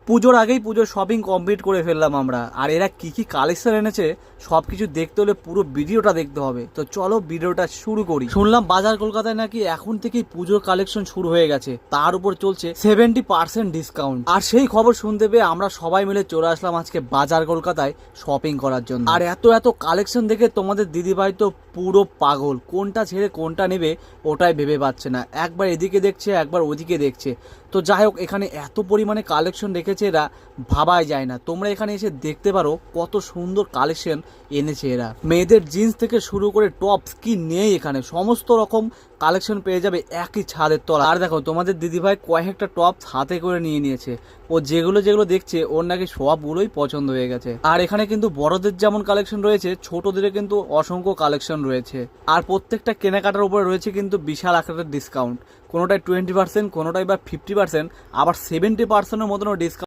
পুজোর আগেই পুজোর শপিং কমপ্লিট করে ফেললাম আমরা। আর এরা কি কি কালেকশন এনেছে সবকিছু দেখতে হলে পুরো ভিডিওটা দেখতে হবে। তো চলো ভিডিওটা শুরু করি। শুনলাম বাজার কলকাতায় নাকি এখন থেকেই পুজোর কালেকশন শুরু হয়ে গেছে, তার উপর চলছে 70% ডিসকাউন্ট। আর সেই খবর শুনতে পেয়ে আমরা সবাই মিলে চলে আসলাম আজকে বাজার কলকাতায় শপিং করার জন্য। আর এত এত কালেকশন দেখে তোমাদের দিদিভাই তো পুরো পাগল, কোনটা ছেড়ে কোনটা নেবে ওটাই ভেবে পাচ্ছে না। একবার এদিকে দেখছে একবার ওদিকে দেখছে। তো যাই হোক, এখানে এত পরিমাণে কালেকশন রেখেছে এরা, ভাবাই যায় না। তোমরা এখানে এসে দেখতে পারো কত সুন্দর কালেকশন এনেছে এরা। মেয়েদের জিন্স থেকে শুরু করে টপস কি নেই, এখানে সমস্ত রকম কালেকশন পেয়ে যাবে একই ছাদের তলা। আর দেখো তোমাদের দিদিভাই কয়েকটা টপস হাতে করে নিয়ে নিয়েছে। ও যেগুলো যেগুলো দেখছে ওর নাকি সবগুলোই পছন্দ হয়ে গেছে। আর এখানে কিন্তু বড়দের যেমন কালেকশন রয়েছে, ছোটদের কিন্তু অসংখ্য কালেকশন রয়েছে। আর প্রত্যেকটা কেনাকাটার উপরে রয়েছে কিন্তু বিশাল আকারের ডিসকাউন্ট। কোনোটায় 20%, কোনোটায় বা 50%, আবার 70%-এর মতনও ডিসকাউন্ট